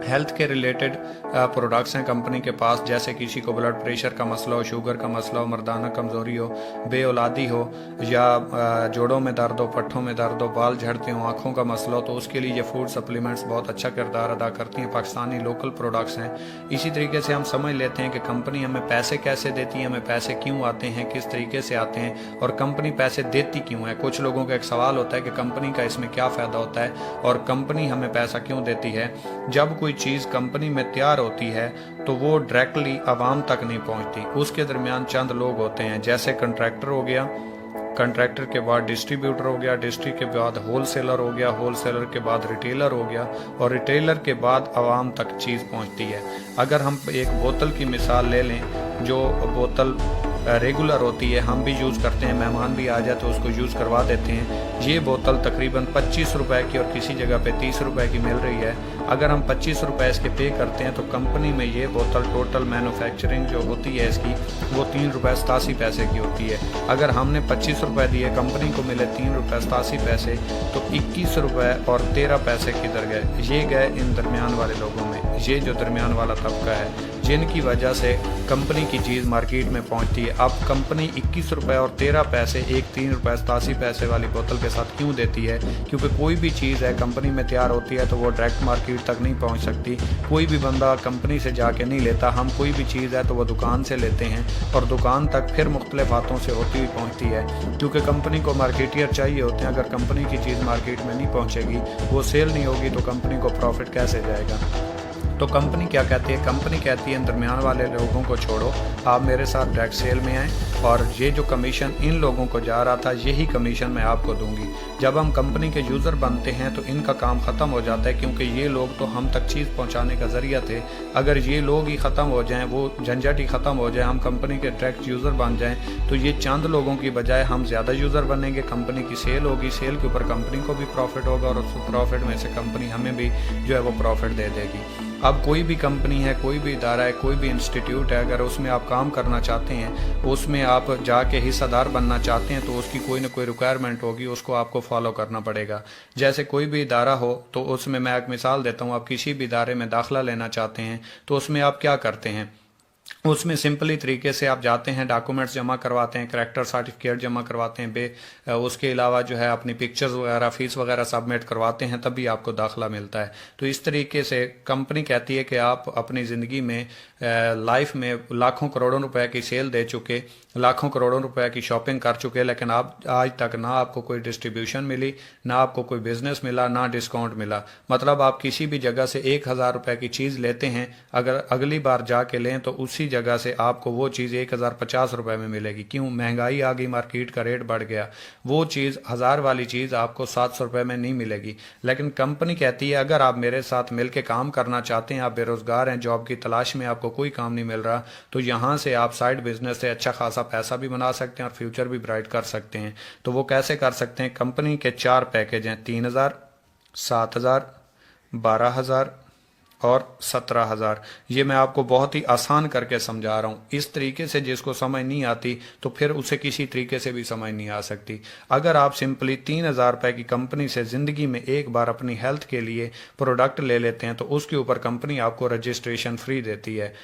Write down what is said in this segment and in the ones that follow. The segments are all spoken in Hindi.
हेल्थ के रिलेटेड प्रोडक्ट्स हैं कंपनी के पास, जैसे किसी को ब्लड प्रेशर का मसला हो, शुगर का मसला हो, मर्दाना कमज़ोरी हो, बेऔलादी हो, या जोड़ों में दर्द हो, पट्ठों में दर्द हो, बाल झड़ते हो, आँखों का मसला हो, तो उसके लिए ये फूड सप्लीमेंट्स बहुत अच्छा किरदार अदा करती हैं। पाकिस्तानी लोकल प्रोडक्ट्स हैं। इसी तरीके से हम समझ लेते हैं कि कंपनी हमें पैसे कैसे देती है, हमें पैसे क्यों आते हैं, किस तरीके से आते हैं, और कंपनी पैसे देती क्यों है। कुछ लोगों का एक सवाल होता है कि कंपनी का इसमें क्या फ़ायदा होता है और कंपनी हमें पैसा क्यों देती है। जब कोई चीज़ कंपनी में तैयार होती है तो वो डायरेक्टली आवाम तक नहीं पहुंचती, उसके दरमियान चंद लोग होते हैं, जैसे कंट्रैक्टर हो गया, कंट्रैक्टर के बाद डिस्ट्रीब्यूटर हो गया, डिस्ट्री के बाद होलसेलर हो गया, होलसेलर के बाद रिटेलर हो गया, और रिटेलर के बाद आवाम तक चीज़ पहुंचती है। अगर हम एक बोतल की मिसाल ले लें, जो बोतल रेगुलर होती है, हम भी यूज़ करते हैं, मेहमान भी आ जाए तो उसको यूज़ करवा देते हैं। ये बोतल तकरीबन 25 रुपए की और किसी जगह पे 30 रुपए की मिल रही है। अगर हम 25 रुपए इसके पे करते हैं तो कंपनी में ये बोतल टोटल मैन्युफैक्चरिंग जो होती है इसकी, वो 3 रुपये 87 पैसे की होती है। अगर हमने 25 रुपए दिए, कंपनी को मिले 3 रुपये 87 पैसे, तो 21 रुपये और 13 पैसे किधर गए? ये गए इन दरमियान वाले लोगों में। ये जो दरमियान वाला तबका है, जिनकी वजह से कंपनी की चीज़ मार्केट में पहुंचती है। अब कंपनी 21 रुपये और 13 पैसे एक 3 रुपये 87 पैसे वाली बोतल के साथ क्यों देती है? क्योंकि कोई भी चीज़ है कंपनी में तैयार होती है तो वो डायरेक्ट मार्केट तक नहीं पहुंच सकती। कोई भी बंदा कंपनी से जाके नहीं लेता। हम कोई भी चीज़ है तो वो दुकान से लेते हैं, और दुकान तक फिर मुख्तलिफ हाथों से होती हुई पहुँचती है, क्योंकि कंपनी को मार्केटियर चाहिए होते हैं। अगर कंपनी की चीज़ मार्केट में नहीं पहुँचेगी, वो सेल नहीं होगी, तो कंपनी को प्रॉफिट कैसे जाएगा? तो कंपनी क्या कहती है? कंपनी कहती है इन दरमियान वाले लोगों को छोड़ो, आप मेरे साथ डायरेक्ट सेल में आएँ, और ये जो कमीशन इन लोगों को जा रहा था, यही कमीशन मैं आपको दूंगी। जब हम कंपनी के यूज़र बनते हैं तो इनका काम ख़त्म हो जाता है, क्योंकि ये लोग तो हम तक चीज़ पहुंचाने का ज़रिया थे। अगर ये लोग ही ख़त्म हो जाएं, वो झंझट ही ख़त्म हो जाए, हम कंपनी के डायरेक्ट यूज़र बन जाएं, तो ये चंद लोगों की बजाय हम ज़्यादा यूज़र बनेंगे, कंपनी की सेल होगी, सेल के ऊपर कंपनी को भी प्रॉफिट होगा, और उस प्रॉफिट में से कंपनी हमें भी जो है वो प्रॉफिट दे देगी। अब कोई भी कंपनी है, कोई भी इदारा है, कोई भी इंस्टीट्यूट है, अगर उसमें आप काम करना चाहते हैं, उसमें आप जाके हिस्सेदार बनना चाहते हैं, तो उसकी कोई ना कोई रिक्वायरमेंट होगी, उसको आपको फॉलो करना पड़ेगा। जैसे कोई भी इदारा हो तो उसमें मैं एक मिसाल देता हूँ, आप किसी भी इदारे में दाखिला लेना चाहते हैं तो उसमें आप क्या करते हैं? उसमें सिंपली तरीके से आप जाते हैं, डॉक्यूमेंट्स जमा करवाते हैं, करैक्टर सर्टिफिकेट जमा करवाते हैं, उसके अलावा जो है अपनी पिक्चर्स वगैरह, फीस वगैरह सबमिट करवाते हैं, तभी आपको दाखिला मिलता है। तो इस तरीके से कंपनी कहती है कि आप अपनी ज़िंदगी में लाइफ में लाखों करोड़ों रुपए की सेल दे चुके, लाखों करोड़ों रुपए की शॉपिंग कर चुके, लेकिन आप आज तक ना आपको कोई डिस्ट्रीब्यूशन मिली, ना आपको कोई बिजनेस मिला, ना डिस्काउंट मिला। मतलब आप किसी भी जगह से 1000 रुपए की चीज़ लेते हैं, अगर अगली बार जाके लें तो उसी जगह से आपको वो चीज़ 1050 रुपए में मिलेगी। क्यों? महंगाई आ गई, मार्केट का रेट बढ़ गया, वो चीज़ 1000 वाली चीज़ आपको 700 रुपए में नहीं मिलेगी। लेकिन कंपनी कहती है अगर आप मेरे साथ मिलकर काम करना चाहते हैं, आप बेरोजगार हैं, जॉब की तलाश में, आपको कोई काम नहीं मिल रहा, तो यहाँ से आप साइड बिजनेस से अच्छा खासा पैसा भी बना सकते हैं और फ्यूचर भी ब्राइट कर सकते हैं। तो वो कैसे कर सकते हैं? कंपनी के 4 पैकेज हैं, 3000, 7000, 12000 और 17,000। ये मैं आपको बहुत ही आसान करके समझा रहा हूँ। इस तरीके से जिसको समझ नहीं आती तो फिर उसे किसी तरीके से भी समझ नहीं आ सकती। अगर आप सिंपली 3,000 रुपए की कंपनी से ज़िंदगी में एक बार अपनी हेल्थ के लिए प्रोडक्ट ले लेते हैं तो उसके ऊपर कंपनी आपको रजिस्ट्रेशन फ्री देती है।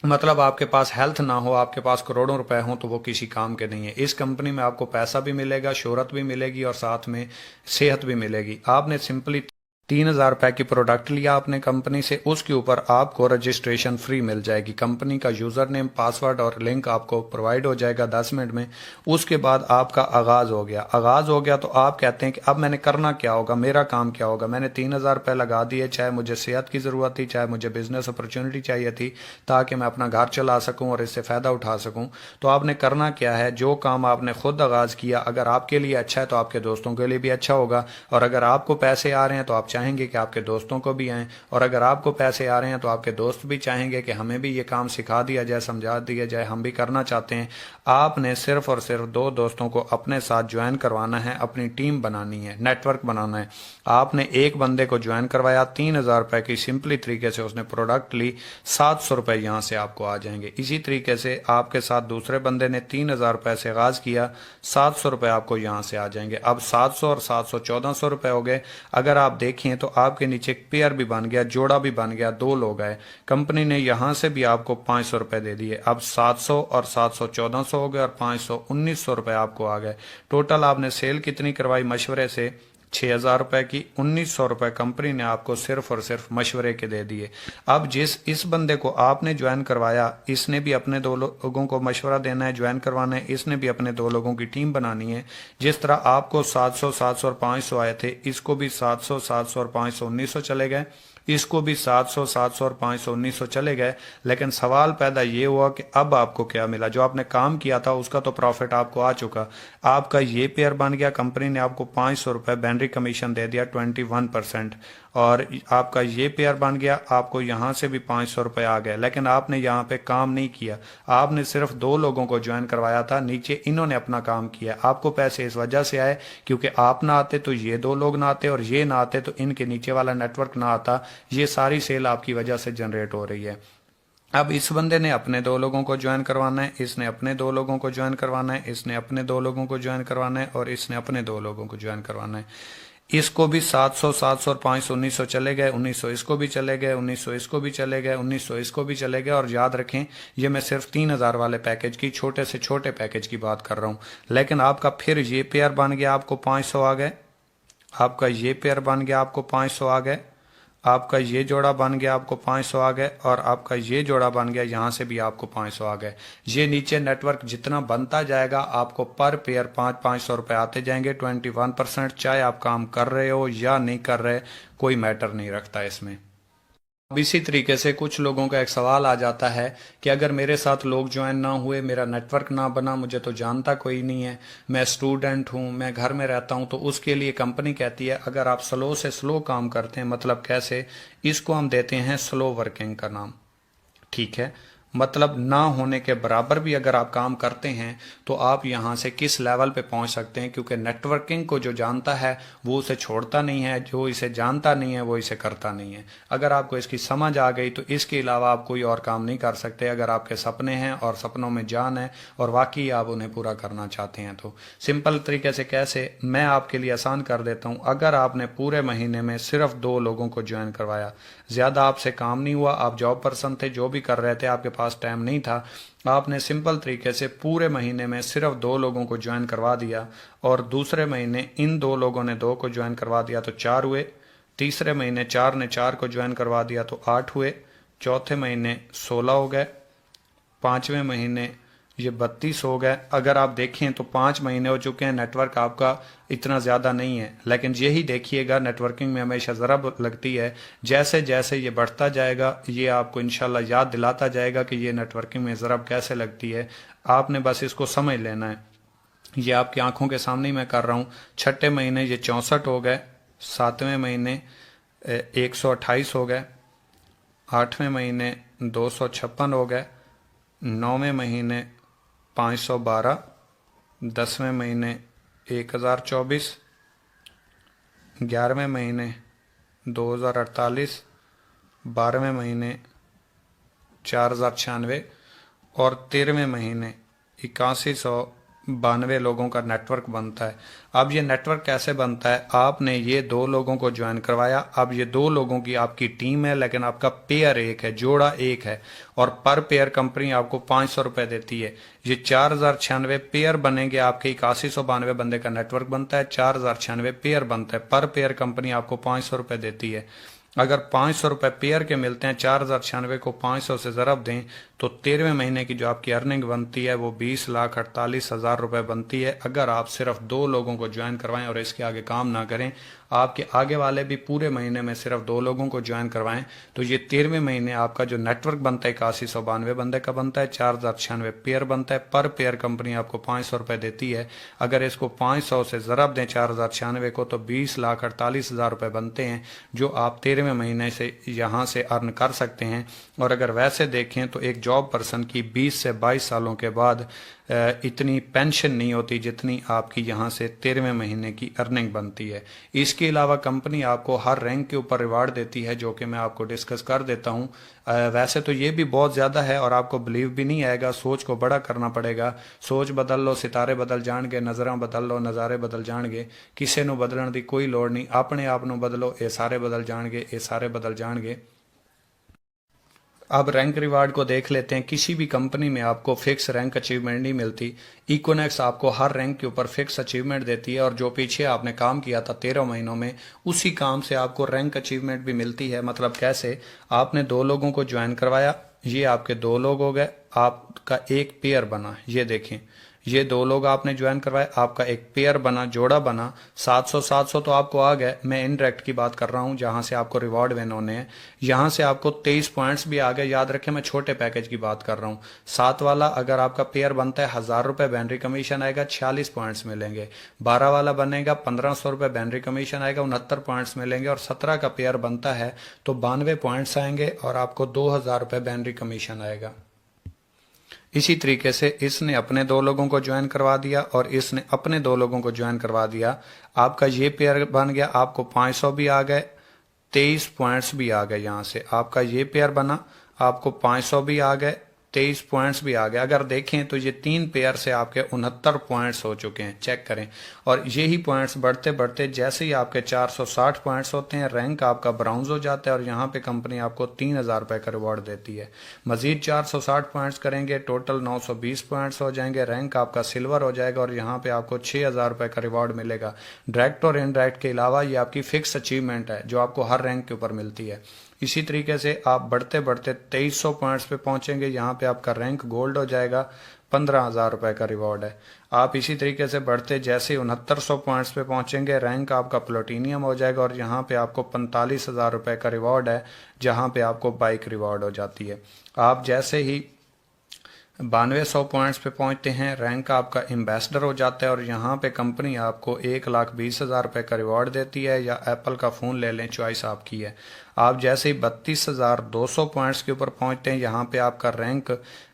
मतलब आपके पास हेल्थ ना हो, आपके पास करोड़ों रुपए हों, तो वो किसी काम के नहीं है। इस कंपनी में आपको पैसा भी मिलेगा, शोहरत भी मिलेगी और साथ में सेहत भी मिलेगी। आपने सिंपली 3,000 रुपए की प्रोडक्ट लिया आपने कंपनी से, उसके ऊपर आपको रजिस्ट्रेशन फ्री मिल जाएगी। कंपनी का यूज़र नेम, पासवर्ड और लिंक आपको प्रोवाइड हो जाएगा 10 मिनट में। उसके बाद आपका आगाज़ हो गया। आगाज़ हो गया तो आप कहते हैं कि अब मैंने करना क्या होगा, मेरा काम क्या होगा। मैंने 3,000 रुपये लगा दिए, चाहे मुझे सेहत की ज़रूरत थी, चाहे मुझे बिजनेस अपॉर्चुनिटी चाहिए थी ताकि मैं अपना घर चला सकूँ और इससे फ़ायदा उठा सकूँ। तो आपने करना क्या है? जो काम आपने खुद आगाज़ किया, अगर आपके लिए अच्छा है तो आपके दोस्तों के लिए भी अच्छा होगा, और अगर आपको पैसे आ रहे हैं तो आप चाहेंगे कि आपके दोस्तों को भी आएँ, और अगर आपको पैसे आ रहे हैं तो आपके दोस्त भी चाहेंगे कि हमें भी ये काम सिखा दिया जाए, समझा दिया जाए, हम भी करना चाहते हैं। आपने सिर्फ और सिर्फ 2 दोस्तों को अपने साथ ज्वाइन करवाना है, अपनी टीम बनानी है, नेटवर्क बनाना है। आपने एक बंदे को ज्वाइन करवाया, 3,000 रुपए की सिंपली तरीके से उसने प्रोडक्ट ली, 700 रुपए यहाँ से आपको आ जाएंगे। इसी तरीके से आपके साथ दूसरे बंदे ने 3,000 रुपए से आगाज किया, 700 रुपए आपको यहाँ से आ जाएंगे। अब 700 और 700 1400 रुपए हो गए। अगर आप देखिए देखें तो आपके नीचे एक पेयर भी बन गया, जोड़ा भी बन गया, 2 लोग आए। कंपनी ने यहां से भी आपको 500 रुपए दे दिए। अब 700 और 700 1400 हो गए और 500 1900 रुपए आपको आ गए। टोटल आपने सेल कितनी करवाई मशवरे से? 6000 रुपए की। 1900 रुपए कंपनी ने आपको सिर्फ और सिर्फ मशवरे के दे दिए। अब इस बंदे को आपने ज्वाइन करवाया, इसने भी अपने 2 लोगों को मशवरा देना है, ज्वाइन करवाना है, इसने भी अपने 2 लोगों की टीम बनानी है। जिस तरह आपको 700 700 और 500 आए थे, इसको भी 700 700 और 500 1900 चले गए। इसको भी 700 700 और 500 1900 चले गए। लेकिन सवाल पैदा ये हुआ कि अब आपको क्या मिला? जो आपने काम किया था उसका तो प्रॉफिट आपको आ चुका, आपका ये पेयर बन गया। कंपनी ने आपको 500 रुपए बैनरी कमीशन दे दिया 21%, और आपका ये पेयर बन गया। आपको यहां से भी 500 रुपए आ गए। लेकिन आपने यहाँ पे काम नहीं किया, आपने सिर्फ 2 लोगों को ज्वाइन करवाया था, नीचे इन्होंने अपना काम किया। आपको पैसे इस वजह से आए क्योंकि आप ना आते तो ये 2 लोग ना आते, और ये ना आते तो इनके नीचे वाला नेटवर्क ना आता। ये सारी सेल आपकी वजह से जनरेट हो रही है। अब इस बंदे ने अपने 2 लोगों को ज्वाइन करवाना है, इसने अपने 2 लोगों को ज्वाइन करवाना है, इसने अपने 2 लोगों को ज्वाइन करवाना है, और इसने अपने 2 लोगों को ज्वाइन करवाना है। इसको भी 700 700 और 500 1900 चले गए, 1900 इसको भी चले गए, 1900 इसको भी चले गए, 1900 इसको भी चले गए। और याद रखें, ये मैं सिर्फ 3000 वाले पैकेज की, छोटे से छोटे पैकेज की बात कर रहा हूं। लेकिन आपका फिर ये पेयर बन गया, आपको 500 आ गए। आपका ये पेयर बन गया, आपको 500 आ गए। आपका ये जोड़ा बन गया, आपको 500 आ गए। और आपका ये जोड़ा बन गया, यहां से भी आपको 500 आ गए। ये नीचे नेटवर्क जितना बनता जाएगा, आपको पर पेयर 500 रुपए आते जाएंगे। 21%, चाहे आप काम कर रहे हो या नहीं कर रहे, कोई मैटर नहीं रखता इसमें। अब इसी तरीके से कुछ लोगों का एक सवाल आ जाता है कि अगर मेरे साथ लोग ज्वाइन ना हुए, मेरा नेटवर्क ना बना, मुझे तो जानता कोई नहीं है, मैं स्टूडेंट हूं, मैं घर में रहता हूं, तो उसके लिए कंपनी कहती है अगर आप स्लो से स्लो काम करते हैं, मतलब कैसे? इसको हम देते हैं स्लो वर्किंग का नाम। ठीक है, मतलब ना होने के बराबर भी अगर आप काम करते हैं तो आप यहां से किस लेवल पे पहुंच सकते हैं, क्योंकि नेटवर्किंग को जो जानता है वो उसे छोड़ता नहीं है, जो इसे जानता नहीं है वो इसे करता नहीं है। अगर आपको इसकी समझ आ गई तो इसके अलावा आप कोई और काम नहीं कर सकते। अगर आपके सपने हैं और सपनों में जान है और वाकई आप उन्हें पूरा करना चाहते हैं तो सिंपल तरीके से कैसे, मैं आपके लिए आसान कर देता हूं। अगर आपने पूरे महीने में सिर्फ 2 लोगों को ज्वाइन करवाया, ज्यादा आपसे काम नहीं हुआ, आप जॉब पर्सन थे, जो भी कर रहे थे आपके पास टाइम नहीं था, आपने सिंपल तरीके से पूरे महीने में सिर्फ 2 लोगों को ज्वाइन करवा दिया, और दूसरे महीने इन 2 लोगों ने 2 को ज्वाइन करवा दिया तो 4 हुए। तीसरे महीने 4 ने 4 को ज्वाइन करवा दिया तो 8 हुए। चौथे महीने 16 हो गए। 5वें महीने ये 32 हो गए। अगर आप देखें तो 5 महीने हो चुके हैं, नेटवर्क आपका इतना ज़्यादा नहीं है। लेकिन यही देखिएगा, नेटवर्किंग में हमेशा ज़रा लगती है, जैसे जैसे ये बढ़ता जाएगा ये आपको इंशाल्लाह याद दिलाता जाएगा कि ये नेटवर्किंग में ज़रा कैसे लगती है। आपने बस इसको समझ लेना है। ये आपकी आंखों के सामने ही मैं कर रहा हूँ। 6ठे महीने ये 64 हो गए। 7वें महीने 128 हो गए। 8वें महीने 256 हो गए। 9वें महीने 512। 10वें महीने 1024। 11वें महीने 2048। 12वें महीने 4096 और 13वें महीने 8192 लोगों का नेटवर्क बनता है। अब ये नेटवर्क कैसे बनता है? आपने ये 2 लोगों को ज्वाइन करवाया, अब ये 2 लोगों की आपकी टीम है, लेकिन आपका पेयर एक है, जोड़ा एक है, और पर पेयर कंपनी आपको 500 रुपए देती है। ये 4096 पेयर बनेंगे, आपके 8192 बंदे का नेटवर्क बनता है, 4096 पेयर बनता है। पर पेयर कंपनी आपको 500 रुपए देती है। अगर 500 रुपए पेयर के मिलते हैं, 4096 को 500 से ज़रब दें तो 13वें महीने की जो आपकी अर्निंग बनती है वो 20,48,000 रुपए बनती है। अगर आप सिर्फ 2 लोगों को ज्वाइन करवाएं और इसके आगे काम ना करें, आपके आगे वाले भी पूरे महीने में सिर्फ 2 लोगों को ज्वाइन करवाएं, तो ये 13वें महीने आपका जो नेटवर्क बनता है 8192 बंदे का बनता है, 4096 पेयर बनता है। पर पेयर कंपनी आपको 500 रुपए देती है। अगर इसको 500 से ज़रब दें 4096 को तो 20,48,000 रुपए बनते हैं, जो आप 13वें महीने से यहाँ से अर्न कर सकते हैं। और अगर वैसे देखें तो एक जॉब पर्सन की 20 से 22 सालों के बाद इतनी पेंशन नहीं होती जितनी आपकी यहाँ से 13वें महीने की अर्निंग बनती है। इसके अलावा कंपनी आपको हर रैंक के ऊपर रिवार्ड देती है, जो कि मैं आपको डिस्कस कर देता हूँ। वैसे तो ये भी बहुत ज़्यादा है और आपको बिलीव भी नहीं आएगा, सोच को बड़ा करना पड़ेगा। सोच बदल लो, सितारे बदल जाएंगे, नज़रां बदल लो, नज़ारे बदल जाएंगे। किसी ਨੂੰ बदलण ਦੀ कोई लोड़ नहीं, अपने आप ਨੂੰ बदलो, ये सारे बदल जाएंगे, ये सारे बदल जाएंगे। अब रैंक रिवार्ड को देख लेते हैं। किसी भी कंपनी में आपको फिक्स रैंक अचीवमेंट नहीं मिलती। इकोनेक्स आपको हर रैंक के ऊपर फिक्स अचीवमेंट देती है और जो पीछे आपने काम किया था 13 महीनों में, उसी काम से आपको रैंक अचीवमेंट भी मिलती है। मतलब कैसे, आपने 2 लोगों को ज्वाइन करवाया, ये आपके 2 लोग हो गए, आपका एक पेयर बना। ये देखें, ये 2 लोग आपने ज्वाइन करवाए, आपका एक पेयर बना, जोड़ा बना। 700 तो आपको आ गए। मैं इनडायरेक्ट की बात कर रहा हूँ, जहां से आपको रिवॉर्ड विन होने हैं। यहां से आपको 23 पॉइंट्स भी आ गए। याद रखें, मैं छोटे पैकेज की बात कर रहा हूँ। 7 वाला अगर आपका पेयर बनता है, 1000 रुपए बैनरी कमीशन आएगा, 46 पॉइंट्स मिलेंगे। 12 वाला बनेगा, 1500 रुपए बैनरी कमीशन आएगा, 69 पॉइंट्स मिलेंगे। और 17 का पेयर बनता है तो 92 पॉइंट्स आएंगे और आपको 2000 रुपए बैनरी कमीशन आएगा। इसी तरीके से इसने अपने 2 लोगों को ज्वाइन करवा दिया और इसने अपने 2 लोगों को ज्वाइन करवा दिया। आपका ये पेयर बन गया, आपको 500 भी आ गए, 23 पॉइंट्स भी आ गए। यहाँ से आपका ये पेयर बना, आपको 500 भी आ गए, 23 पॉइंट्स भी आ गए। अगर देखें तो ये 3 पेयर से आपके 69 पॉइंट्स हो चुके हैं, चेक करें। और यही पॉइंट्स बढ़ते बढ़ते जैसे ही आपके 460 पॉइंट्स होते हैं, रैंक आपका ब्राउन्ज हो जाता है और यहाँ पे कंपनी आपको 3000 रुपये का रिवॉर्ड देती है। मजीद 460 पॉइंट्स करेंगे, टोटल 920 पॉइंट्स हो जाएंगे, रैंक आपका सिल्वर हो जाएगा और यहाँ पे आपको 6000 रुपये का रिवॉर्ड मिलेगा। डायरेक्ट और इनडायरेक्ट के अलावा ये आपकी फिक्स अचीवमेंट है जो आपको हर रैंक के ऊपर मिलती है। इसी तरीके से आप बढ़ते बढ़ते 2300 पॉइंट्स पे पहुंचेंगे, यहाँ पे आपका रैंक गोल्ड हो जाएगा, 15,000 रुपये का रिवॉर्ड है। आप इसी तरीके से बढ़ते जैसे 6900 पॉइंट्स पे पहुंचेंगे, रैंक आपका प्लेटिनियम हो जाएगा और यहाँ पे आपको 45,000 रुपये का रिवॉर्ड है, जहाँ पे आपको बाइक रिवॉर्ड हो जाती है। आप जैसे ही 9200 पॉइंट्स पे पहुंचते हैं, रैंक आपका एम्बेसडर हो जाता है और यहाँ पे कंपनी आपको 1,20,000 रुपये का रिवॉर्ड देती है, या एप्पल का फ़ोन ले लें, चॉइस आपकी है। आप जैसे ही 32,200 पॉइंट्स के ऊपर पहुंचते हैं, यहाँ पे आपका रैंक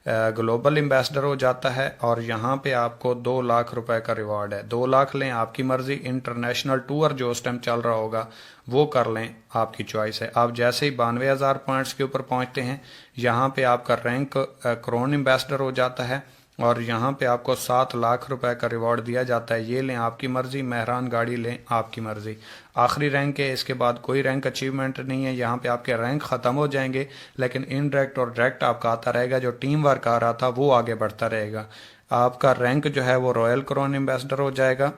ग्लोबल एम्बेसडर हो जाता है और यहाँ पे आपको 2 लाख रुपए का रिवॉर्ड है। 2 लाख लें, आपकी मर्जी। इंटरनेशनल टूर जो उस टाइम चल रहा होगा वो कर लें, आपकी चॉइस है। आप जैसे ही 92,000 पॉइंट्स के ऊपर पहुंचते हैं, यहाँ पे आपका रैंक क्रोन एम्बेसडर हो जाता है और यहाँ पे आपको 7 लाख रुपए का रिवॉर्ड दिया जाता है। ये लें, आपकी मर्जी। मेहरान गाड़ी लें, आपकी मर्जी। आखिरी रैंक है, इसके बाद कोई रैंक अचीवमेंट नहीं है। यहाँ पे आपके रैंक ख़त्म हो जाएंगे, लेकिन इनडायरेक्ट और डायरेक्ट आपका आता रहेगा। जो टीम वर्क आ रहा था वो आगे बढ़ता रहेगा। आपका रैंक जो है वो रॉयल क्रोन एम्बेसडर हो जाएगा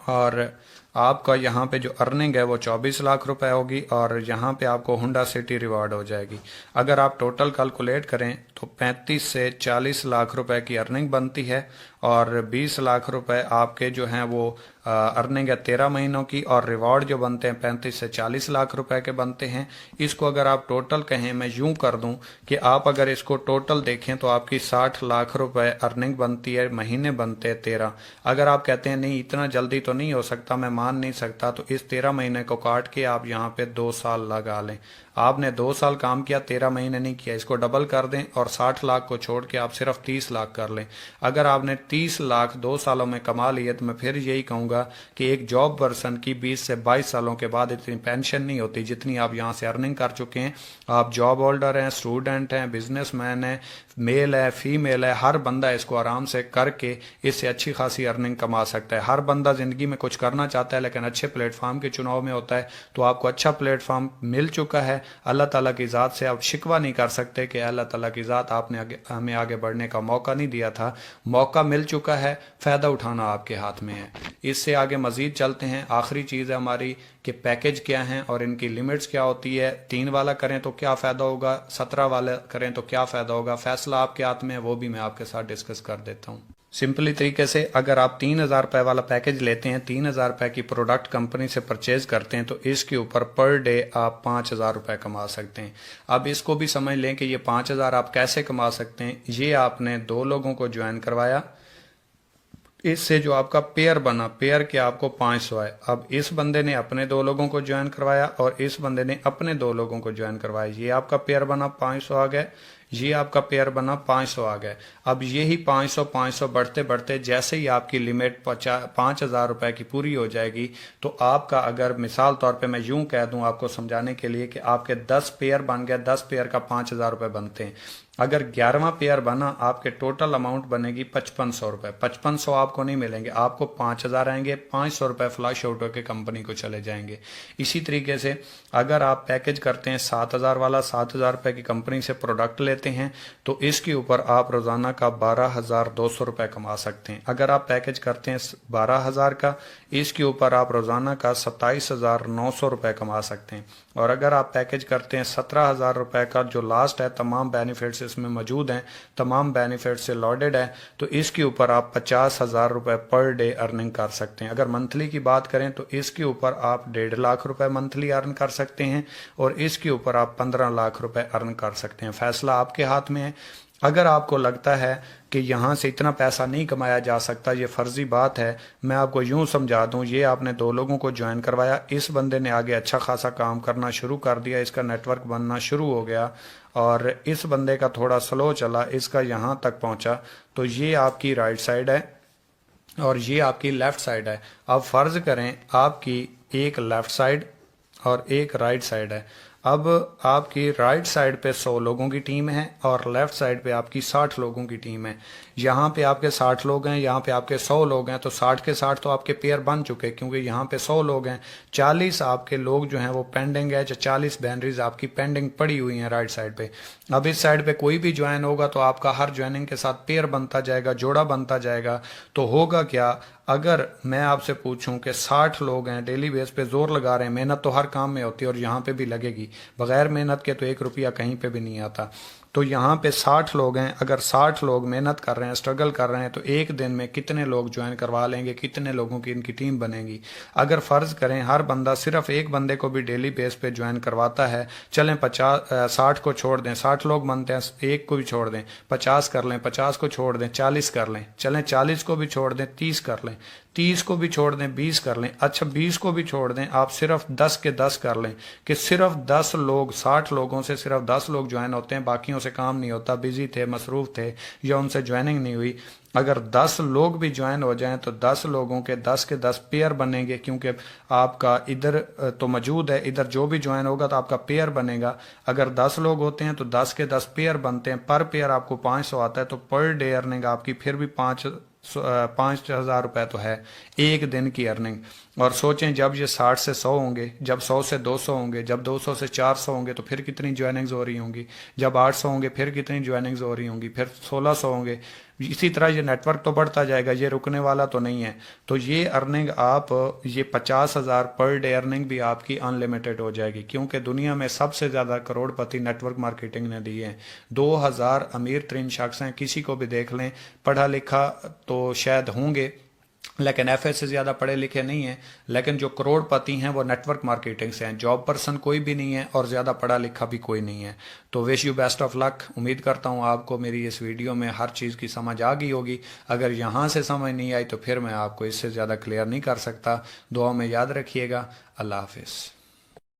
और आपका यहाँ पे जो अर्निंग है वो 24 लाख रुपए होगी और यहाँ पे आपको हुंडा सिटी रिवार्ड हो जाएगी। अगर आप टोटल कैलकुलेट करें तो 35 से 40 लाख रुपए की अर्निंग बनती है और 20 लाख रुपए आपके जो हैं वो अर्निंग है 13 महीनों की, और रिवॉर्ड जो बनते हैं 35 से 40 लाख रुपए के बनते हैं। इसको अगर आप टोटल कहें, मैं यूं कर दूं कि आप अगर इसको टोटल देखें तो आपकी 60 लाख रुपए अर्निंग बनती है, महीने बनते हैं 13। अगर आप कहते हैं नहीं इतना जल्दी तो नहीं हो सकता, मैं मान नहीं सकता, तो इस 13 महीने को काट के आप यहाँ पे 2 साल लगा लें। आपने 2 साल काम किया, 13 महीने नहीं किया, इसको डबल कर दें और 60 लाख को छोड़ के आप सिर्फ 30 लाख कर लें। अगर आपने 30 लाख 2 सालों में कमा लिए तो मैं फिर यही कहूंगा कि एक जॉब पर्सन की 20 से 22 सालों के बाद इतनी पेंशन नहीं होती जितनी आप यहाँ से अर्निंग कर चुके हैं। आप जॉब होल्डर हैं, स्टूडेंट हैं, बिजनेसमैन हैं, मेल है, फीमेल है, हर बंदा इसको आराम से करके इससे अच्छी खासी अर्निंग कमा सकता है। हर बंदा जिंदगी में कुछ करना चाहता है लेकिन अच्छे प्लेटफॉर्म के चुनाव में होता है। तो आपको अच्छा प्लेटफॉर्म मिल चुका है। अल्लाह ताला की ज़ात से आप शिकवा नहीं कर सकते कि अल्लाह ताला की ज़ात आपने हमें आगे बढ़ने का मौका नहीं दिया था। मौका मिल चुका है, फ़ायदा उठाना आपके हाथ में है। इससे आगे मज़ीद चलते हैं। आखिरी चीज़ है हमारी कि पैकेज क्या हैं और इनकी लिमिट्स क्या होती है। 3 वाला करें तो क्या फ़ायदा होगा, 17 वाला करें तो क्या फ़ायदा होगा, फैसला आपके हाथ में है, वो भी मैं आपके साथ डिस्कस कर देता हूँ। सिंपली तरीके से अगर आप 3000 रुपये वाला पैकेज लेते हैं, 3000 रुपये की प्रोडक्ट कंपनी से परचेज करते हैं, तो इसके ऊपर पर डे आप 5000 रुपये कमा सकते हैं। अब इसको भी समझ लें कि ये 5000 आप कैसे कमा सकते हैं। ये आपने 2 लोगों को ज्वाइन करवाया, इससे जो आपका पेयर बना, पेयर के आपको 500 है। अब इस बंदे ने अपने 2 लोगों को ज्वाइन करवाया और इस बंदे ने अपने 2 लोगों को ज्वाइन करवाया, ये आपका पेयर बना, 500 आ गए। ये आपका पेयर बना 500 आ गए। अब यही 500 बढ़ते बढ़ते जैसे ही आपकी लिमिट 5,000 रुपए की पूरी हो जाएगी, तो आपका, अगर मिसाल तौर पे मैं यूं कह दूं आपको समझाने के लिए, कि आपके 10 पेयर बन गए, 10 पेयर का 5,000 रुपए बनते हैं। अगर 11वां पेयर बना, आपके टोटल अमाउंट बनेगी 5500 रुपए। 5500 आपको नहीं मिलेंगे, आपको 5,000 आएंगे, 500 रुपए फ्लश आउट होकर कंपनी को चले जाएंगे। इसी तरीके से अगर आप पैकेज करते हैं 7,000 वाला, 7,000 रुपए की कंपनी से प्रोडक्ट लेते हैं, तो इसके ऊपर आप रोजाना का 12,200 रुपए कमा सकते हैं। अगर आप पैकेज करते हैं 12,000 का, इसके ऊपर आप रोजाना का 27,900 रुपए कमा सकते हैं। और अगर आप पैकेज करते हैं 17,000 रुपए का, जो लास्ट है, तमाम बेनिफिट्स इसमें मौजूद हैं, तमाम बेनिफिट्स से लॉडेड है, तो इसके ऊपर आप 50,000 रुपए पर डे अर्निंग कर सकते हैं। अगर मंथली की बात करें तो इसके ऊपर आप 1.5 लाख रुपए मंथली अर्न कर सकते हैं, और इसके ऊपर आप 15 लाख रुपए अर्न कर सकते हैं। फैसला आपके हाथ में है। अगर आपको लगता है कि यहाँ से इतना पैसा नहीं कमाया जा सकता, ये फर्जी बात है, मैं आपको यूँ समझा दूँ, ये आपने 2 लोगों को ज्वाइन करवाया, इस बंदे ने आगे अच्छा खासा काम करना शुरू कर दिया, इसका नेटवर्क बनना शुरू हो गया, और इस बंदे का थोड़ा स्लो चला, इसका यहाँ तक पहुँचा। तो ये आपकी राइट साइड है और ये आपकी लेफ्ट साइड है। अब फ़र्ज़ करें आपकी एक लेफ्ट साइड और एक राइट साइड है। अब आपकी राइट साइड पे 100 लोगों की टीम है और लेफ्ट साइड पे आपकी 60 लोगों की टीम है। यहाँ पे आपके 60 लोग हैं, यहाँ पे आपके 100 लोग हैं, तो 60 के 60 तो आपके पेयर बन चुके, क्योंकि यहाँ पे 100 लोग हैं। 40 आपके लोग जो हैं वो पेंडिंग है, 40 बैनरीज आपकी पेंडिंग पड़ी हुई हैं राइट साइड पे। अब इस साइड पे कोई भी ज्वाइन होगा तो आपका हर ज्वाइनिंग के साथ पेयर बनता जाएगा, जोड़ा बनता जाएगा। तो होगा क्या, अगर मैं आपसे पूछूं कि 60 लोग हैं, डेली बेस पे जोर लगा रहे हैं, मेहनत तो हर काम में होती है और यहाँ पे भी लगेगी, बगैर मेहनत के तो 1 रुपया कहीं पे भी नहीं आता। तो यहाँ पे 60 लोग हैं, अगर 60 लोग मेहनत कर रहे हैं, स्ट्रगल कर रहे हैं, तो एक दिन में कितने लोग ज्वाइन करवा लेंगे, कितने लोगों की इनकी टीम बनेगी। अगर फ़र्ज़ करें हर बंदा सिर्फ एक बंदे को भी डेली बेस पे ज्वाइन करवाता है, चलें 60 को छोड़ दें, 60 लोग बनते हैं, एक को भी छोड़ दें, 50 कर लें, 50 को छोड़ दें, 40 कर लें, चलें 40 को भी छोड़ दें, 30 कर लें, 30 को भी छोड़ दें, 20 कर लें, अच्छा 20 को भी छोड़ दें, आप सिर्फ 10 के 10 कर लें, कि सिर्फ 10 लोग, 60 लोगों से सिर्फ 10 लोग ज्वाइन होते हैं, बाकियों से काम नहीं होता, बिजी थे, मसरूफ थे, या उनसे ज्वाइनिंग नहीं हुई। अगर 10 लोग भी ज्वाइन हो जाएं तो 10 लोगों के 10 के 10 पेयर बनेंगे, क्योंकि आपका इधर तो मौजूद है, इधर जो भी ज्वाइन होगा तो आपका पेयर बनेगा। अगर 10 लोग होते हैं तो 10 के 10 पेयर बनते हैं, पर पेयर आपको 500 आता है, तो पर डे अर्निंग आपकी फिर भी 5,000 रुपए तो है एक दिन की अर्निंग। और सोचें जब ये 60 से 100 होंगे, जब 100 से 200 होंगे, जब 200 से 400 होंगे, तो फिर कितनी ज्वाइनिंग्स हो रही होंगी, जब 800 होंगे फिर कितनी ज्वाइनिंग्स हो रही होंगी, फिर 1600 होंगे। इसी तरह ये नेटवर्क तो बढ़ता जाएगा, ये रुकने वाला तो नहीं है। तो ये अर्निंग आप, ये 50,000 पर डे अर्निंग भी आपकी अनलिमिटेड हो जाएगी, क्योंकि दुनिया में सबसे ज़्यादा करोड़पति नेटवर्क मार्केटिंग ने दिए हैं। 2000 अमीर तरीन शख्स हैं, किसी को भी देख लें, पढ़ा लिखा तो शायद होंगे लेकिन एफए से ज़्यादा पढ़े लिखे नहीं हैं, लेकिन जो करोड़पति हैं वो नेटवर्क मार्केटिंग से हैं। जॉब पर्सन कोई भी नहीं है और ज़्यादा पढ़ा लिखा भी कोई नहीं है। तो wish you best of luck. उम्मीद करता हूँ आपको मेरी इस वीडियो में हर चीज़ की समझ आ गई होगी। अगर यहाँ से समझ नहीं आई तो फिर मैं आपको इससे ज़्यादा क्लियर नहीं कर सकता। दुआ में याद रखिएगा। अल्लाह हाफिज़।